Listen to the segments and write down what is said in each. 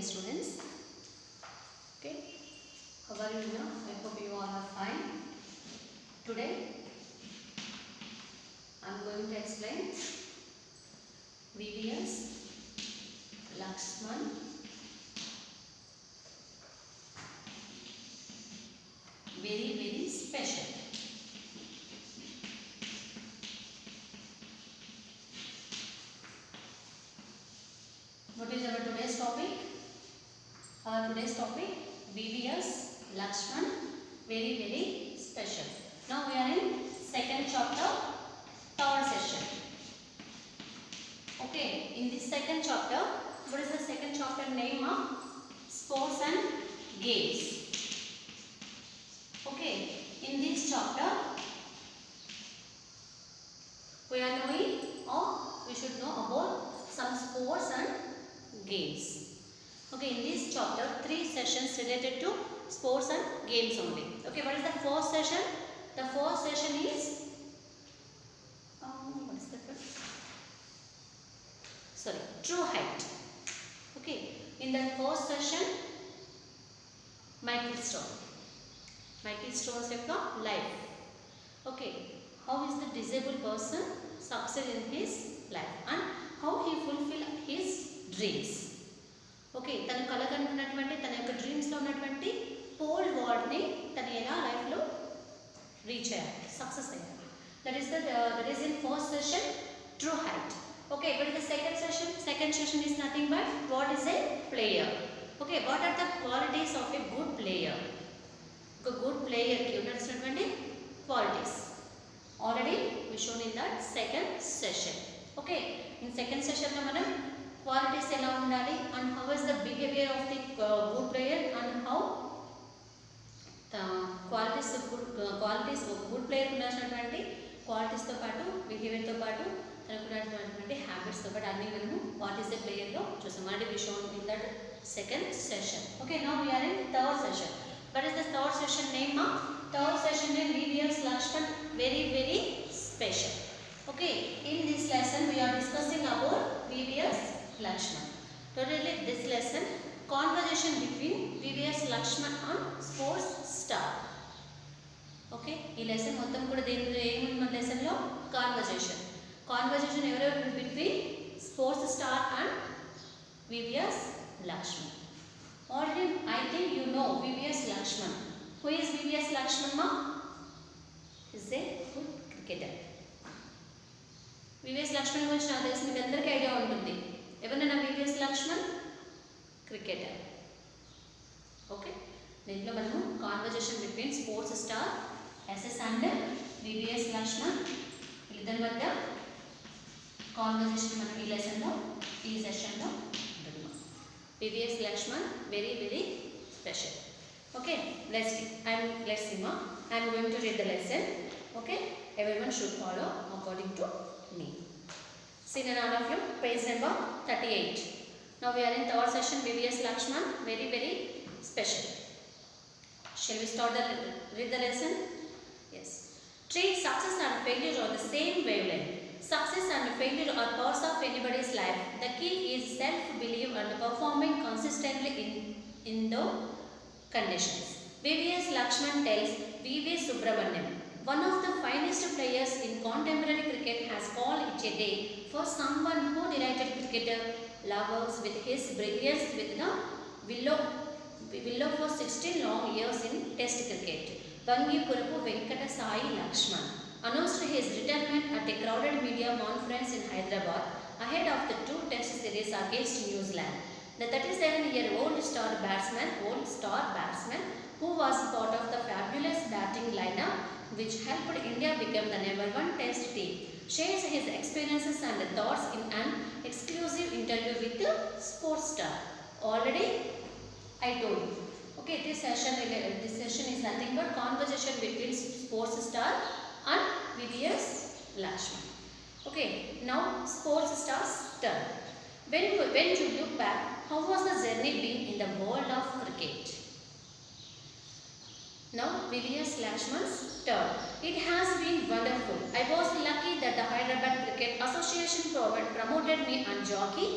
students. Okay, how are you now? I hope you all are fine. Today I am going to explain VVS Lakshman very special. What is our today's topic? Our today's topic VVS Lakshman very special. Now we are in second chapter, third session. Okay, in this second chapter, what is the second chapter name of? Sports and games. Okay, in this chapter we are knowing or we should know about some sports and games. Okay, in this chapter 3 sessions related to sports and games only. Okay, what is the first session? The first session is what is that one? Sorry, true height. Okay, in the first session Michael Stone's life. Okay, how is the disabled person succeed in his life and how he fulfill his dreams. Okay, తను కలగనున్నటువంటి తన యొక్క dreams లో ఉన్నటువంటి pole vault ని తను ఎలా life లో reach అయ్యారు, సక్సెస్ అయ్యారు. That is in first session true height. Okay, but in the second session is nothing but what is a player. Okay, what are the qualities of a good player? A good player ki unnatunnatuvanti qualities already we shown in that second session. Okay, in second session lo manam qualities ela undali and how is the behavior of the good player and how the qualities of good player ఉన్నటువంటి qualities తో పాటు behavior తో పాటు తనకు ఉన్నటువంటి habits తో పాటు అన్ని మనము what is a player లో చూసాం. already we shown in that second session. Okay, now we are in third session. What is the third session name of? Third session name VVS Lakshman very special. Okay, in this lesson we are discussing about VVS Lakshman. Totally this lesson conversation between VVS Lakshman and sports star. Okay, ఈ lesson మొత్తం కూడా దేనిలో ఏముంది మన lesson లో conversation ఎవరెవరు between sports star and VVS Lakshman. Already I think you know VVS Lakshman. Who is VVS Lakshman ma? Is a good cricketer. VVS Lakshman గురించి నాకు తెలిసి మీకు అందరికీ ఐడియా ఉంటుంది. ఎవరైనా VVS Lakshman క్రికెటర్. ఓకే, దీంట్లో మనము conversation between sports star SS and VVS Lakshman వీళ్ళిద్దరి మధ్య కాన్వర్జేషన్ మనం ఈ లెసన్లో ఈ సెషన్లో VVS Lakshman very special. Okay, let's see ma. I am going to read the lesson. Okay, everyone should follow according to me. See all of you, page number 38. Now we are in third session VVS Lakshman very special. Shall we start read the lesson? Yes. Treat success and failure on the same wavelength. Success and failure are parts of anybody's life. The key is self-belief and performing consistently in the conditions. VVS Lakshman tells V.V. Subramaniam, one of the finest players in contemporary cricket, has called it a day for someone who delighted cricketer lovers with his brilliance with the willow for 16 long years in Test cricket. Bangipurapu Venkata Sai Lakshman announced his retirement at a crowded media conference in Hyderabad ahead of the 2 Test series against New Zealand. The 37-year-old star batsman who was part of the fabulous batting lineup which helped India become the #1 Test team shares his experiences and thoughts in an exclusive interview with the Sports Star. Already I told you. Okay, this session is nothing but conversation between Sports Star and VVS Lakshman. Okay, now Sports Star's turn. When you look back, how was the journey been in the world of cricket? Now VVS Lakshman's turn. It has been wonderful. I was lucky that the Hyderabad Cricket Association promoted me and jockey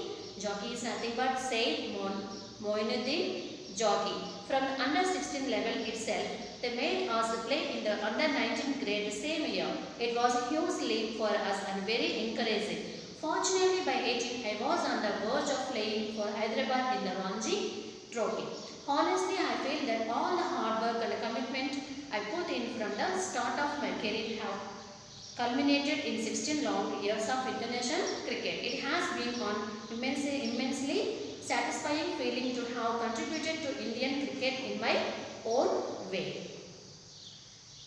is nothing but Said Moinuddin Jockey. From the under 16 level itself, they made us play in the under 19 grade the same year. It was a huge leap for us and very encouraging. Fortunately, by 18, I was on the verge of playing for Hyderabad in the Ranji Trophy. Honestly, I feel that all the hard work and commitment I put in from the start of my career have culminated in 16 long years of international cricket. It has been an immensely satisfying feeling to have contributed to Indian cricket in my own way.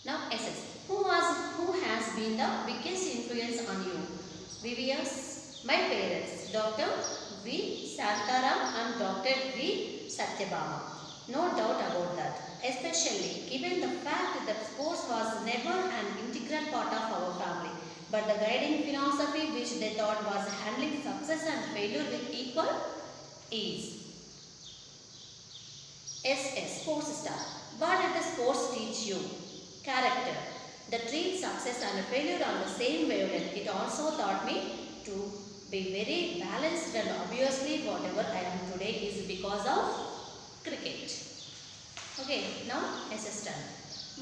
Now, SS. Who has been the biggest influence on you? VVS, my parents, Dr. V. Santaram and Dr. V. Satyabama. No doubt about that. Especially given the fact that sports was never an integral part of our family, but the guiding philosophy which they thought was handling success and failure with equal ease. SS, sports star. What did the sports teach you? Character. The treat success and failure on the same wavelength. It also taught me to be very balanced, and obviously whatever I am today is because of cricket. Okay, now SS turn.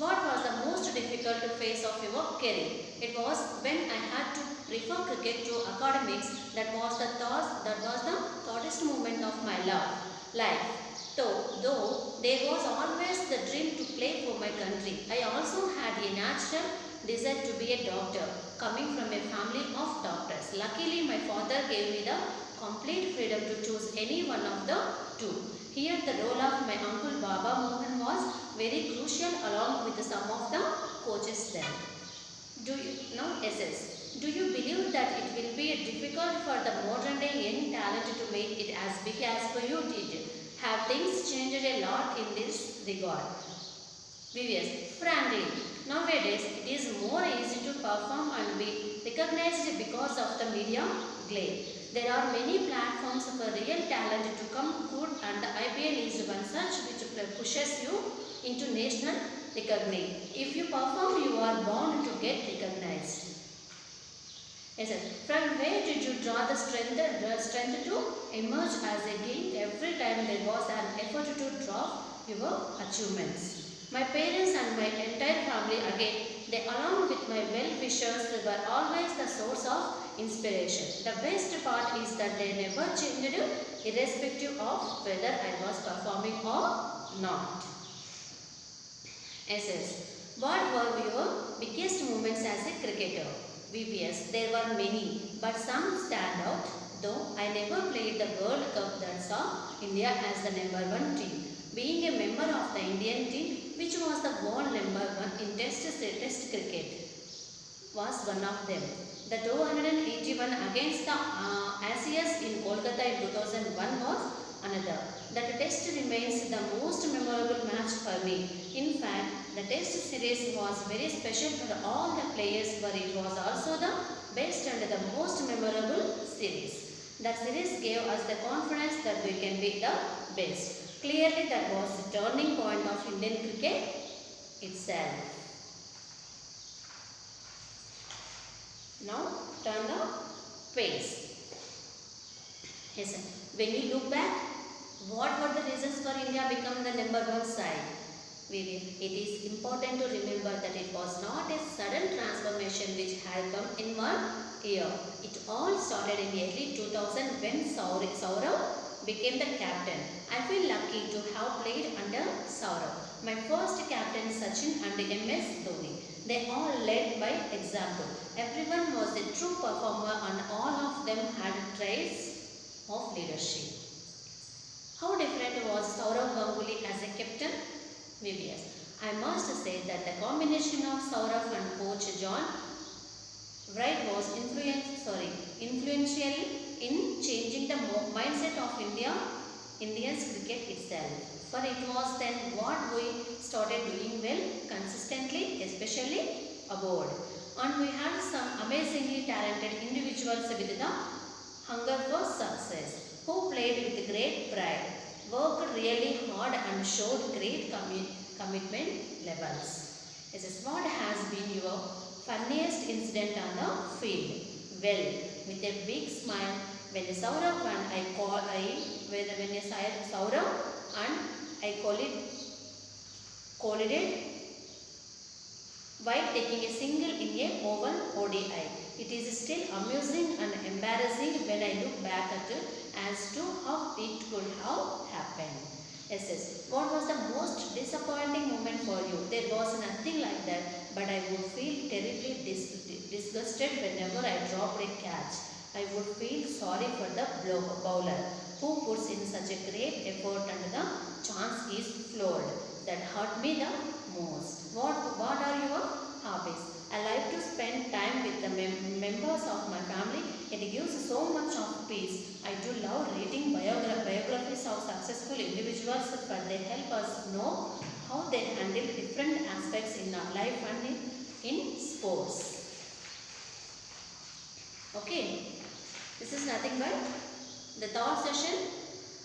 What was the most difficult phase of your career? It was when I had to prefer cricket to academics. That was the hardest moment of my life. Though there was always the dream to play for my country, I also had a natural desire to be a doctor, coming from a family of doctors. Luckily, my father gave me the complete freedom to choose any one of the two. Here, the role of my uncle Baba Mohan was very crucial, along with some of the coaches then. SS. Do you believe that it will be difficult for the modern day young talent to make it as big as you did? Have things changed a lot in this regard? VVS. Frankly, nowadays it is more easy to perform and be recognized because of the media glare. There are many platforms for real talent to come good, and the IPL is one such which pushes you into national recognition. If you perform, you are bound to get recognized. Yes, sir. From where did you draw the strength to emerge as a gain every time there was an effort to draw your achievements? My parents and my entire family, again, they along with my well-wishers, were always the source of inspiration. The best part is that they never changed irrespective of whether I was performing or not. SS. What were your biggest moments as a cricketer? VPS. There were many, but some stand out, though I never played the World Cup that saw India as the #1 team. Being a member of the Indian team, which was the world #1 in test cricket, was one of them. The 281 against the Asians in Kolkata in 2001 was another. That test remains the most memorable match for me. In fact, the test series was very special for all the players, but it was also the best and the most memorable series. That series gave us the confidence that we can be the best. Clearly, that was the turning point of Indian cricket itself. Now, turn the page. Yes, sir. When you look back, what were the reasons for India become the #1 side? It is important to remember that it was not a sudden transformation which had come in one year. It all started in the early 2000 when Saurav became the captain. I feel lucky to have played under Saurav. My first captain Sachin and MS Dhoni. They all led by example. Everyone was a true performer and all of them had traits of leadership. How different was Saurav Ganguly as a captain? VVS. I must say that the combination of Saurav and coach John Wright was influential in changing the mindset of India's cricket itself. For it was then what we started doing well consistently, especially abroad. And we had some amazingly talented individuals with the hunger for success, who played with great pride, worked really hard and showed great commitment levels. This is what has been your funniest incident on the field. Well, with a big smile when a Saurav and when a Saurav and I collided while taking a single in a oval ODI. It is still amusing and embarrassing when I look back at it as to how it could have happened. Yes. What was the most disappointing moment for you? There was nothing like that, but I would feel terribly disgusted whenever I dropped a catch. I would feel sorry for the bowler who puts in such a great effort and the chance is floored. That hurt me the most. What are your hobbies? I like to spend time with the members of my family. It gives so much of peace. I do love reading biographies of successful individuals, for they help us know how they handle different aspects in our life and in sports. Okay, this is nothing but the third session.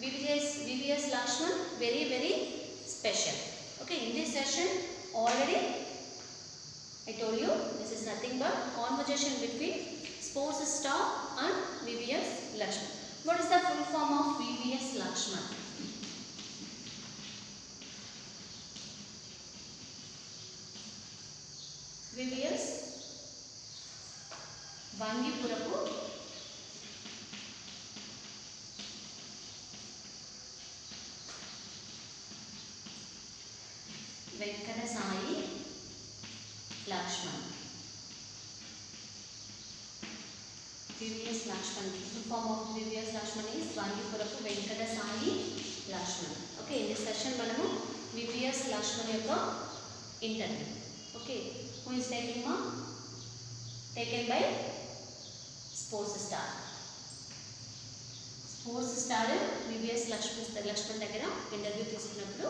VVS Lakshman, very special. Okay, in this session already I told you this is nothing but conversation between sports star and VVS Lakshman. What is the full form of VVS Lakshman? VVS Vangipurapu Venkata Sai Lakshman. VVS Lakshman. The form of VVS Lakshman is Vangipurapu Venkata Sai Lakshman. Okay, in this session manamu VVS Lakshman yokka interview. Okay, who is taking ma? Taken by sports star. Sports star VVS Lakshman దగ్గర interview తీసుకున్నప్పుడు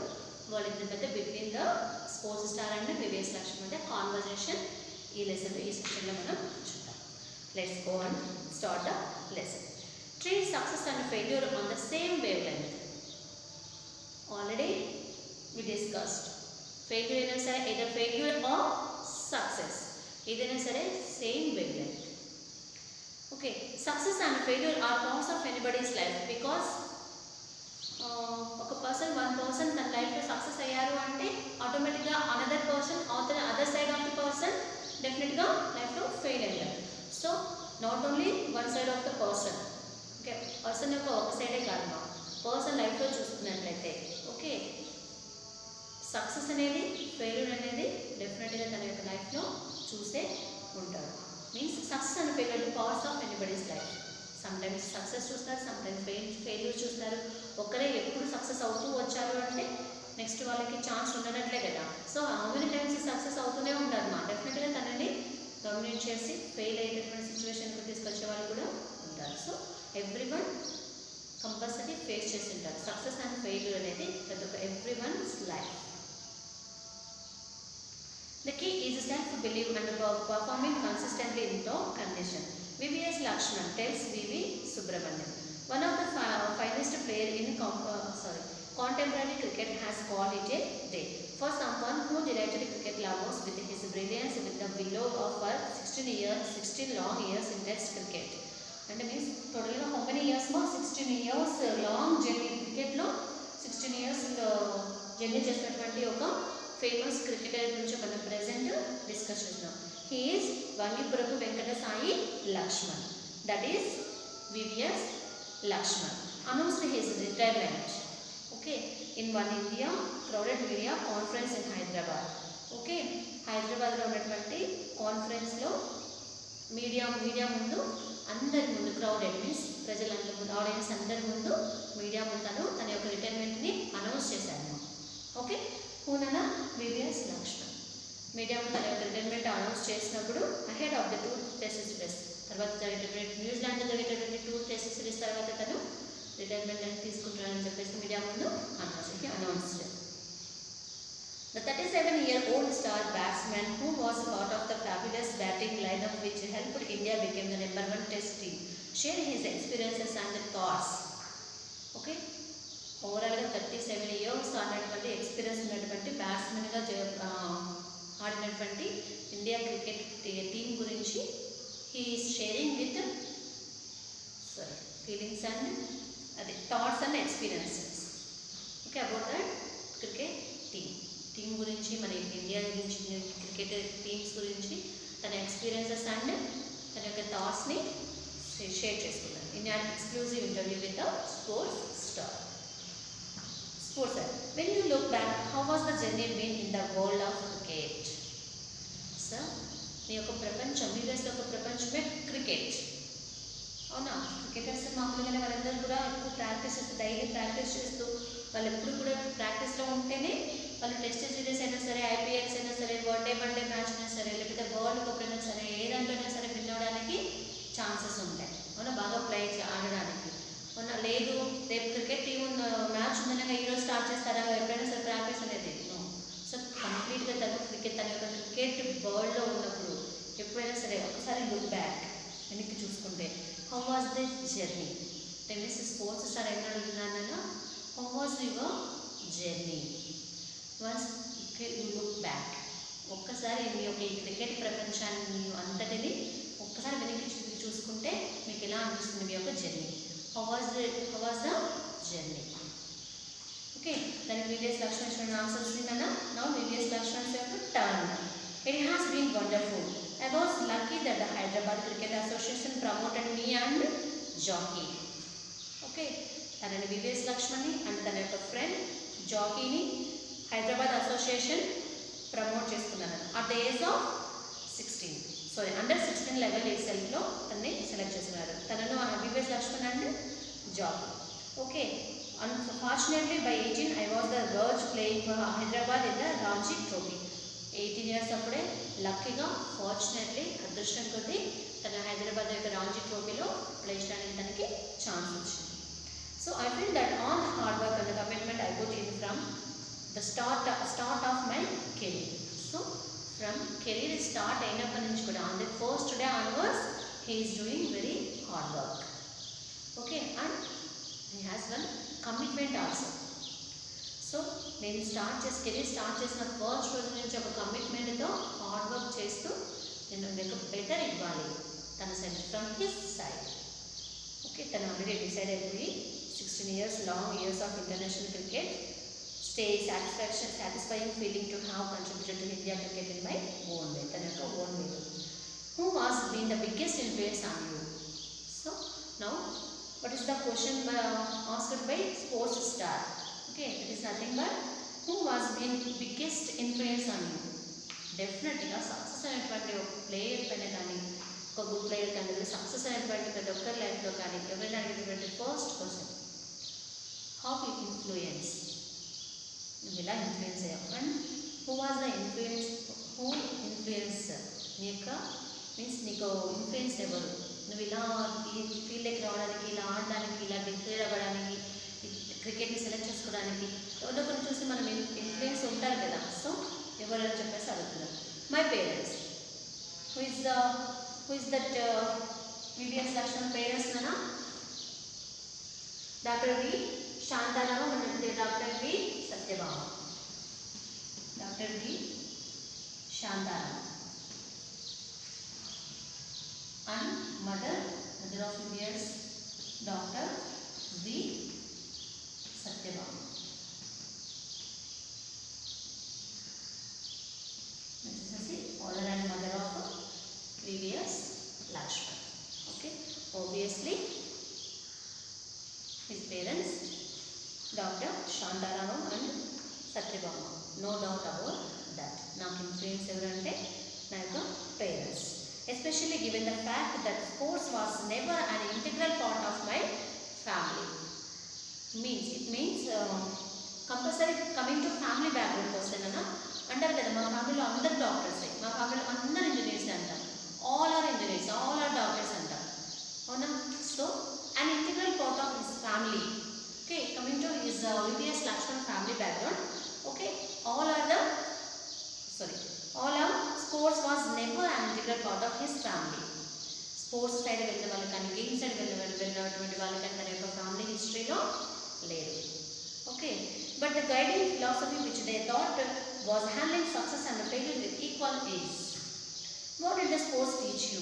వాళ్ళిద్దరి మధ్య between the sports star and VVS Lakshman మధ్య conversation ఈ lesson ఈ సెక్షన్లో మనం చూద్దాం. Let's go and start the lesson. Treat success and failure on the same wavelength. Already we discussed. Failure అయినా సరే either failure or success ఏదైనా సరే same wavelength. Okay, success and failure are parts of anybody's life. Because ఒక one person తన లైఫ్లో success అయ్యారు అంటే ఆటోమేటిక్గా other side of the person డెఫినెట్గా లైఫ్లో ఫెయిల్ అయ్యారు. So not only one side of the person. Okay, person యొక్క ఒక సైడే కాదు, పర్సన్ లైఫ్లో చూసుకున్నట్లయితే ఓకే సక్సెస్ అనేది ఫెయిల్యూర్ అనేది డెఫినెట్గా తన యొక్క లైఫ్లో చూసే ఉంటాడు. Means success and failure parts of anybody's life. Sometimes success చూస్తారు, సమ్టైమ్స్ ఫెయిల్యూర్ చూస్తారు. ఒకరే ఎప్పుడు సక్సెస్ అవుతూ వచ్చారు అంటే నెక్స్ట్ వాళ్ళకి ఛాన్స్ ఉండనట్లే కదా. So how many times success అవుతూనే ఉంటారు మా డెఫినెట్గా తనని డామినేట్ చేసి ఫెయిల్ అయ్యేటటువంటి సిచ్యువేషన్కి తీసుకొచ్చే వాళ్ళు కూడా ఉంటారు. So every one compulsory face చేసి ఉంటారు సక్సెస్ అండ్ ఫెయిల్యూర్ అనేది ప్రతి ఒక్క every one's life. The key is self-belief and performing consistently in top condition. VVS Lakshman tells V.V. Subramanian, one of the finest player in contemporary cricket, has called it a day. For someone who delighted cricket lovers with his brilliance with the willow of 16 long years in Test cricket. And means totally how many years more? 16 years long journey cricket lo 16 years journey చేసినటువంటి ఒక famous cricketer గురించి మనం present discuss చేద్దాం. He is Vangipurapu Venkata Sai Laxman. That is VVS Lakshman. Announced his retirement. Okay, in one India crowded media conference in Hyderabad. Okay, హైదరాబాద్లో ఉన్నటువంటి కాన్ఫరెన్స్లో media ముందు అందరి ముందు క్రౌడెడ్ మీన్స్ ప్రజలందరి ముందు ఆడియన్స్ అందరి ముందు మీడియా ముందు తన యొక్క రిటైర్మెంట్ని అనౌన్స్ చేశాను. ఓకే, హూనన VVS Lakshman మీడియా ముందు తన యొక్క రిటైర్మెంట్ అనౌన్స్ చేసినప్పుడు ahead of the tour test series తర్వాత జరిగేటటువంటి న్యూజిలాండ్లో జరిగేటటువంటి టూర్ టెస్ట్ సిరీస్ తర్వాత తను రిటైర్మెంట్ అని తీసుకుంటానని చెప్పేసి మీడియా ముందు అనౌన్స్ చేశారు. The 37-year-old star batsman who was part of the fabulous batting lineup which helped India become the #1 test team shared his experiences and thoughts. Okay, ఓవరాల్గా 37 years ఆడినటువంటి experience ఉన్నటువంటి బ్యాట్స్మెన్గా ఆడినటువంటి India cricket team గురించి he is sharing with sorry, feelings and thoughts and experiences. Okay, about that cricket team గురించి మన India గురించి cricket teams గురించి తన experiences and తన యొక్క థాట్స్ని షేర్ చేసుకున్నాను in an exclusive interview with the sports star. Sports star, when you look back, how was the journey been in the world of cricket? Sir, మీ యొక్క ప్రపంచం మీ దేశ యొక్క ప్రపంచమే క్రికెట్. అవునా, క్రికెటర్స్ మామూలుగానే వాళ్ళందరూ కూడా ఎక్కువ ప్రాక్టీస్ చేస్తూ డైలీ ప్రాక్టీస్ చేస్తూ వాళ్ళు ఎప్పుడు కూడా ప్రాక్టీస్లో ఉంటేనే వాళ్ళు టెస్ట్ సిరీస్ అయినా సరే, ఐపీఎల్స్ అయినా సరే, వన్డే మ్యాచ్ అయినా సరే, లేకపోతే వరల్డ్ కప్ అయినా సరే, ఏ దాంట్లోనే సరే విన్ అవ్వడానికి ఛాన్సెస్ ఉంటాయి. అవునా, బాగా ప్లే ఆడడానికి. అవునా, లేదు రేపు క్రికెట్ టీం మ్యాచ్ ఉందనగా ఈరోజు స్టార్ట్ చేస్తారా, ఎప్పుడైనా సరే ప్రాక్టీస్ అనేది నో. సో కంప్లీట్గా తన యొక్క క్రికెట్ వరల్డ్లో ఉన్నప్పుడు ఎప్పుడైనా సరే ఒకసారి లుక్ బ్యాక్ వెనక్కి చూసుకుంటే how was the journey. Tennis sports star ఏమైనా అడుగుతున్నానన్నా how was your journey once you look back. ఒక్కసారి మీ యొక్క ఈ క్రికెట్ ప్రపంచాన్ని అంతటిని ఒక్కసారి వెనక్కి చూసుకుంటే మీకు ఎలా అనిపిస్తుంది మీ యొక్క journey, how was the journey. Okay, దానికి వివిఎస్ లక్ష్మణ్ ఆన్సర్ వచ్చిందన్నా. నౌ వివిఎస్ లక్ష్మణ్ యొక్క turn. It has been wonderful. I was lucky that the Hyderabad Cricket Association promoted me and jockey. Okay, తనని వివిఎస్ లక్ష్మణ్ని అండ్ తన యొక్క ఫ్రెండ్ జాకీని హైదరాబాద్ అసోసియేషన్ ప్రమోట్ చేసుకున్నాను at the age of 16. Sorry, under 16 level సెల్ఫ్లో తనని సెలెక్ట్ చేస్తున్నారు. తనను VVS Laxman and jockey. Okay, unfortunately by 18 I was the verge playing for Hyderabad in the Ranji Trophy. 18 years అప్పుడే లక్కీగా ఫార్చునేట్లీ అదృష్టం కొద్దీ తన హైదరాబాద్ యొక్క రాంజీ ట్రోఫీలో ప్లే చేయడానికి తనకి ఛాన్స్ వచ్చింది. So I feel that all hard work and commitment I put in from the start of my career. So from career start అయినప్పటి నుంచి కూడా on the first day onwards he is doing very hard work. Okay, and he has one commitment also. So నేను career start చేసిన first రోజు నుంచి ఒక కమిట్మెంట్తో hard work చేస్తూ నేను మీకు బెటర్ ఇవ్వాలి తన side from his side. Okay, తను ఆల్రెడీ డిసైడ్ అయిపోయి 16 long years of international cricket stay satisfying feeling to have contributed to India cricket in my own way, తన యొక్క own way. Who was been the biggest influence on you? So now what is the question asked by sports star? Okay, it is nothing but who was been biggest influence on you? Definitely success అయినటువంటి ఒక player పైన కానీ, ఒక good player కానీ, success అయినటువంటి ప్రతి ఒక్కరి లైఫ్లో కానీ ఎవరైనా అడిగేటువంటి first question how you influence, నువ్వు ఎలా ఇన్ఫ్లుయెన్స్ అయ్యావు. And who was the influence నీ యొక్క మీన్స్ నీకు ఇన్ఫ్లుయెన్స్ ఎవరు, నువ్వు ఇలా ఈ ఫీల్డ్కి రావడానికి, ఇలా ఆడడానికి, ఇలా డిక్లేర్ అవ్వడానికి, క్రికెట్ని సెలెక్ట్ చేసుకోవడానికి ఎవరో కొన్ని చూసి మనం ఇన్ఫ్లుయెన్స్ ఉంటారు కదా. సో ఎవరైనా చెప్పేసి అడుగుతున్నారు. My parents. Who is that VVS Laxman parents నానా? డాక్టర్ వి శాంతారామ అంటే doctor V Satyabhama. Doctor V Shantaram and mother of VS Dr. V. Satyabama. This is the father and mother of VVS Lakshman. Okay, obviously his parents Dr. Shantaramam and Satyabama. No doubt about that. నాకు influence ఎవరంటే నా యొక్క parents. Especially given the fact that sports was never an integral part of my family. It means compulsory coming to family background person అంటారు కదా, మా ఫ్యామిలీలో అందరు doctors, మా ఫ్యామిలీలో అందరు ఇంజనీర్స్ అంటాం, all are engineers, all are doctors అంటాం, అవునా. So an integral part of his family. Okay, coming to his VVS Lakshman family background. Okay, all sports was never an integral part of his family. Sports side వెళ్ళిన వాళ్ళు కానీ, games side వెళ్ళినటువంటి వాళ్ళు కానీ తన యొక్క ఫ్యామిలీ హిస్టరీలో లేదు. Okay, but the guiding philosophy which they thought was handling success and failure with equal is. What did the sports teach you?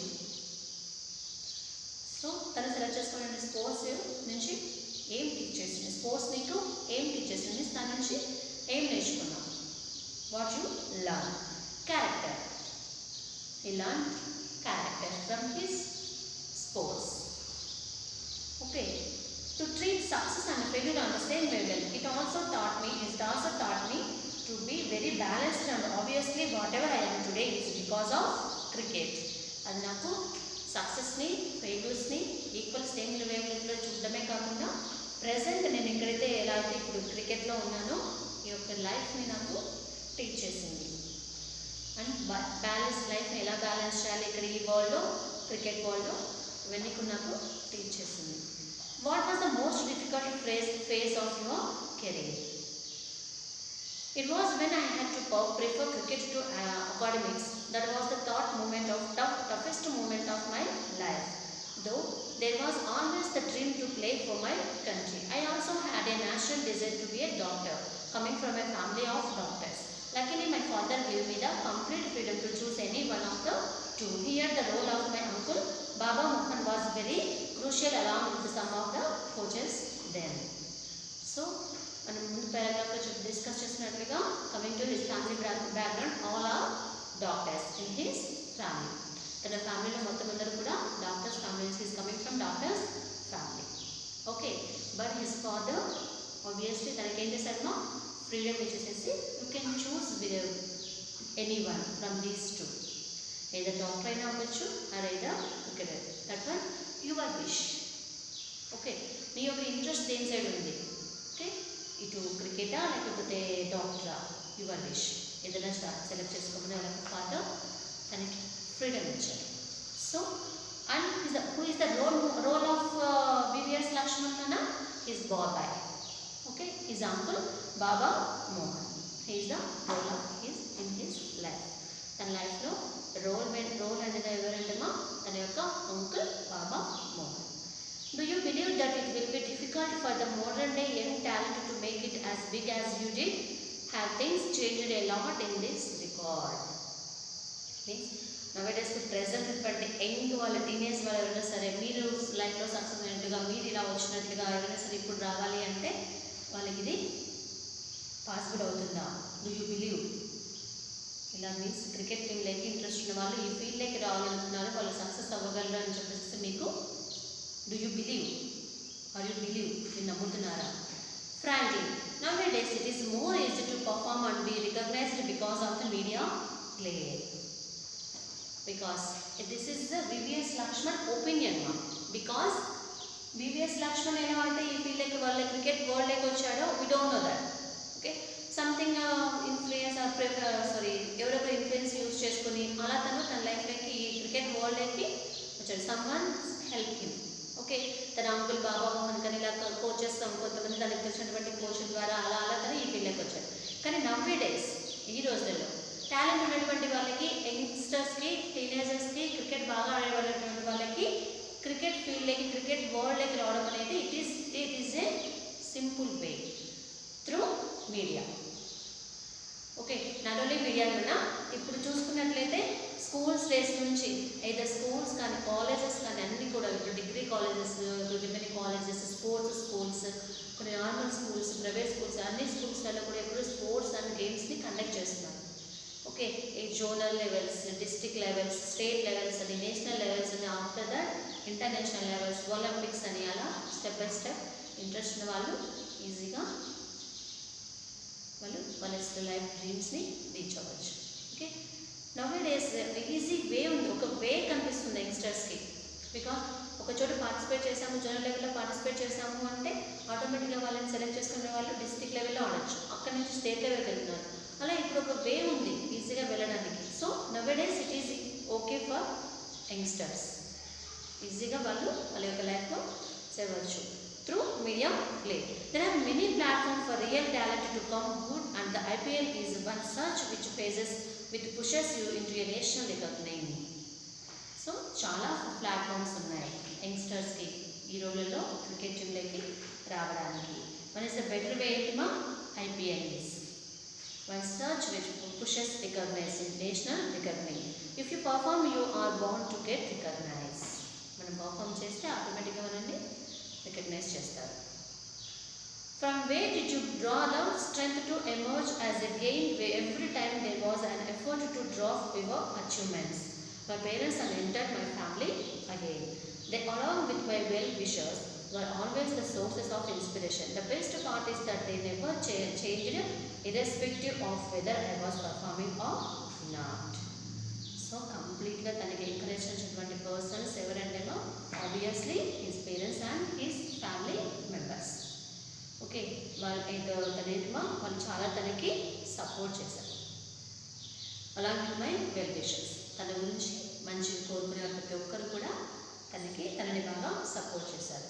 So తను సెలెక్ట్ చేసుకోండి. స్పోర్ట్స్ నుంచి ఏం టీచ్ చేస్తుంది, స్పోర్ట్స్ నీకు ఏం టీచ్ చేస్తుంది, దాని నుంచి ఏం నేర్చుకున్నావు, what you learn. Character, he learned character from his sports. Okay, to treat success and failure on the same level, it also taught me to be very balanced, and obviously whatever I am today is because of cricket. అది నాకు సక్సెస్ని ఫెయిల్యూర్స్ని equal same లెవెల్లో చూడడమే కాకుండా present నేను ఎక్కడైతే ఎలా అయితే ఇప్పుడు క్రికెట్లో ఉన్నానో ఈ యొక్క లైఫ్ని నాకు టీచ్ చేసింది. అండ్ బ్యాలెన్స్ లైఫ్ని ఎలా బ్యాలెన్స్ చేయాలి ఇక్కడ ఈ వరల్డ్లో, క్రికెట్ వరల్డ్లో, ఇవన్నీ కూడా నాకు టీచ్ చేసింది. What was the most difficult phase of your career? It was when I had to prefer cricket to academics. That was the toughest moment of my life. Though there was always the dream to play for my country. I also had a natural desire to be a doctor, coming from a family of doctors. Luckily, my father gave me the complete freedom to choose any one of the two. Here, the role of my uncle Baba Mohan was very crucial, along with some of the coaches then. So, మనం ముందు పారాగ్రాఫ్లో discuss చేసినట్లుగా coming to his family background, all are doctors in his family. తన ఫ్యామిలీలో మొత్తం అందరూ కూడా doctors family, is coming from doctors family. Okay, but his father obviously తనకేం చేశారో ఫ్రీడమ్ ఇచ్చేసేసి you can choose any one from these two, ఏదో doctor అయినా అవ్వచ్చు ఆర్ ఏదో cricketer, that one your wish. Okay, నీ యొక్క ఇంట్రెస్ట్ దేని సైడ్ ఉంది? ఓకే, ఇటు క్రికెటా లేకపోతే డాక్టరా, యువర్ విష్. ఏదైనా సెలెక్ట్ చేసుకోమని వాళ్ళ ఫాదర్ తనకి ఫ్రీడమ్ ఇచ్చారు. So and who is the role of VVS Lakshman అన్న? హిస్ బాబాయ్. Okay, his uncle Baba Mohan. He is the role of in his life. తన లైఫ్లో రోల్ అనేది ఎవరంటేమా తన యొక్క uncle Baba Mohan. Do you believe that it will be difficult for the modern day young talent to make it as big as you did? Have things changed a lot in this regard? Means nowadays present ఇప్పటి young వాళ్ళ teenage వాళ్ళు ఎవరైనా సరే మీరు లైఫ్లో success అయినట్టుగా, మీరు ఇలా వచ్చినట్లుగా ఎవరైనా సరే ఇప్పుడు రావాలి అంటే వాళ్ళకి ఇది పాసిబుల్ అవుతుందా? Do you believe? ఇలా మీన్స్ క్రికెట్ టీంలోకి ఇంట్రెస్ట్ ఉన్న వాళ్ళు ఈ ఫీల్డ్లోకి రావాలనుకున్నారు, వాళ్ళు సక్సెస్ అవ్వగలరు అని చెప్పేసి మీకు do you believe? Or you believe? మీరు నమ్ముతున్నారా? Frankly, nowadays it is more easy to perform and be recognized because of the media play. Because this is the VVS Lakshman opinion one. Because VVS Lakshman ఎలా అంటే ఈ ఫీల్డ్కి వాళ్ళ cricket వరల్డ్లోకి వచ్చాడో we don't know that. Okay, something influence or ఎవరొకరు influence use చేసుకొని అలా తన లైఫ్లోకి ఈ క్రికెట్ వరల్డ్లోకి వచ్చాడు. someone help him. ఓకే, తన అంకుల్ బాబా మోహన్ కానీ ఇలా కోచెస్ కొంతమంది తనకి తెలిసినటువంటి కోచ్ల ద్వారా అలా తను ఈ ఫీల్డ్లోకి వచ్చాడు. కానీ నవ్వే డేస్ ఈ రోజుల్లో టాలెంట్ ఉన్నటువంటి వాళ్ళకి, యంగ్స్టర్స్కి, టీనేజర్స్కి, క్రికెట్ బాగా ఆడేవాళ్ళటువంటి వాళ్ళకి క్రికెట్ ఫీల్డ్లోకి, క్రికెట్ వరల్డ్లోకి రావడం అనేది it is a simple way through media. Okay, not only మీడియాలోనా ఇప్పుడు చూసుకున్నట్లయితే స్కూల్స్ డేస్ నుంచి అయితే స్కూల్స్ కానీ కాలేజెస్ కానీ అన్నీ కూడా ఇప్పుడు degree colleges, degree colleges, sports schools, కొన్ని నార్మల్ స్కూల్స్, ప్రైవేట్ స్కూల్స్, అన్ని స్కూల్స్లలో కూడా ఇప్పుడు స్పోర్ట్స్ అండ్ గేమ్స్ని కండక్ట్ చేస్తున్నారు. ఓకే, ఈ zonal levels, district levels, state levels అని, నేషనల్ లెవెల్స్ అని, after that international levels, Olympics అని, అలా స్టెప్ బై స్టెప్ ఇంట్రెస్ట్ ఉన్న వాళ్ళు ఈజీగా వాళ్ళ లైఫ్ డ్రీమ్స్ని రీచ్ అవ్వచ్చు. ఓకే, నౌడేస్ ఈజీ వే ఉంది, ఒక వే కనిపిస్తుంది యంగ్స్టర్స్కి. బికాజ్ ఒక చోట పార్టిసిపేట్ చేసాము, జోనల్ లెవెల్లో పార్టిసిపేట్ చేసాము అంటే ఆటోమేటిక్గా వాళ్ళని సెలెక్ట్ చేసుకునే వాళ్ళు డిస్ట్రిక్ట్ లెవెల్లో ఆడచ్చు, అక్కడి నుంచి స్టేట్ లెవెల్కి వెళ్తున్నారు. అలా ఇప్పుడు ఒక వే ఉంది ఈజీగా వెళ్ళడానికి. So నౌడేస్ it is okay for youngsters, ఈజీగా వాళ్ళ యొక్క లైఫ్లో చేయవచ్చు through media play. There are many platforms for real talent to come good, and the IPL is one such which pushes you into a national recognition. So చాలా platforms ఉన్నాయి యంగ్స్టర్స్కి ఈ రోజుల్లో క్రికెట్ టీంలోకి రావడానికి. One is the better way ఏంటిమా? IPL is one such which pushes recognition, national recognition. If you perform, you are bound to get recognized. మనం మనం పర్ఫామ్ చేస్తే ఆటోమేటిక్గా మనల్ని రికగ్నైజ్ చేస్తారు. From where did you draw the strength to emerge as a gain where every time there was an effort to draw your achievements? My parents and entered my family again. They, along with my well-wishers, were always the sources of inspiration. The best part is that they never changed irrespective of whether I was performing or not. So completely తనకి encourage చేసినటువంటి persons ఎవరంటేనో obviously his parents and his family members. Okay, తనేమో వాళ్ళు చాలా తనకి support చేశారు. అలాగే my well wishers, తన గురించి మంచి కోరుకునే ప్రతి ఒక్కరు కూడా తనని బాగా సపోర్ట్ చేశారు.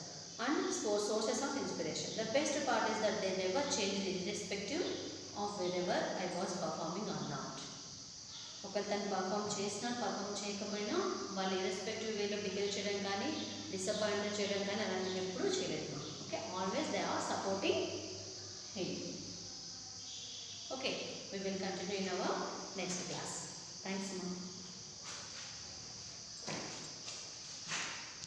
And sources of inspiration. The best part is that they never change irrespective of wherever I was performing or not. ఒకరు తను పర్ఫామ్ చేసినా పర్ఫామ్ చేయకపోయినా వాళ్ళు ఇర్రెస్పెక్టివ్ వేలో బిహేవ్ చేయడం కానీ డిసప్పాయింట్ చేయడం కానీ అలాంటివి ఎప్పుడూ చేయలేదు. Okay, always they are supporting him. Okay, we will continue in our next class. Thanks, ma'am.